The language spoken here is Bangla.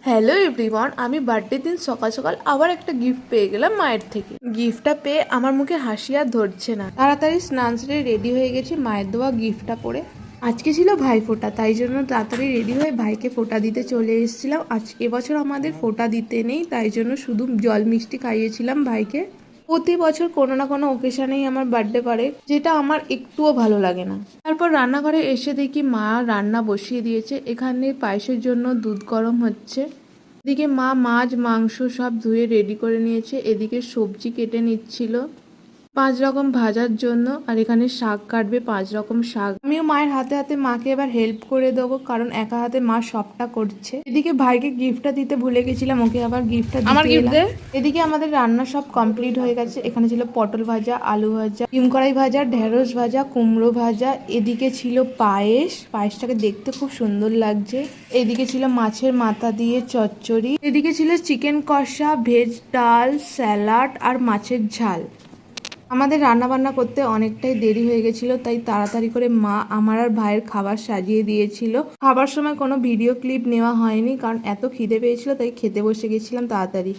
হ্যালো এভরিওয়ান, আমি বার্থডে দিন সকাল সকাল আবার একটা গিফট পেয়ে গেলাম মায়ের থেকে। গিফটটা পেয়ে আমার মুখে হাসি আর ধরছে না। তাড়াতাড়ি স্নান সেরে রেডি হয়ে গেছি মায়ের দেওয়া গিফটটা পরে। আজকে ছিল ভাই ফোঁটা, তাই জন্য তাড়াতাড়ি রেডি হয়ে ভাইকে ফোঁটা দিতে চলে এসেছিলাম। এবছর আমাদের ফোঁটা দিতে নেই, তাই জন্য শুধু জল মিষ্টি খাইয়েছিলাম ভাইকে। প্রতি বছর কোনো না কোনো ওকেশনেই আমার বার্থডে পড়ে, যেটা আমার একটুও ভালো লাগে না। তারপর রান্নাঘরে এসে দেখি মা রান্না বসিয়ে দিয়েছে। এখানে পায়েসের জন্য দুধ গরম হচ্ছে। এদিকে মা মাছ মাংস সব ধুয়ে রেডি করে নিয়েছে। এদিকে সবজি কেটে নিচ্ছিল 5 রকম ভাজার জন্য, আর এখানে শাক কাটবে 5 রকম শাক। আমিও মায়ের হাতে হাতে মাকে এবার হেল্প করে দেবো, কারণ একা হাতে মা সবটা করছে। এদিকে ভাইকে গিফটটা দিতে ভুলে গেছিলাম, ওকে আবার গিফটটা দিতে এলাম। এদিকে আমাদের রান্না সব কমপ্লিট হয়ে গেছে। এখানে ছিল পটল ভাজা, আলু ভাজা, ডিম কড়াই ভাজা, ঢেঁড়স ভাজা, কুমড়ো ভাজা। এদিকে ছিল পায়েসটাকে দেখতে খুব সুন্দর লাগছে। এদিকে ছিল মাছের মাথা দিয়ে চচ্চড়ি। এদিকে ছিল চিকেন কষা, ভেজ ডাল, স্যালাড আর মাছের ঝাল। আমাদের রান্না বান্না করতে অনেকটাই দেরি হয়ে গেছিল, তাই তাড়াতাড়ি করে মা আমার আর ভাইয়ের খাবার সাজিয়ে দিয়েছিল। খাবার সময় কোনো ভিডিও ক্লিপ নেওয়া হয়নি, কারণ এত খিদে পেয়েছিল, তাই খেতে বসে গেছিলাম তাড়াতাড়ি।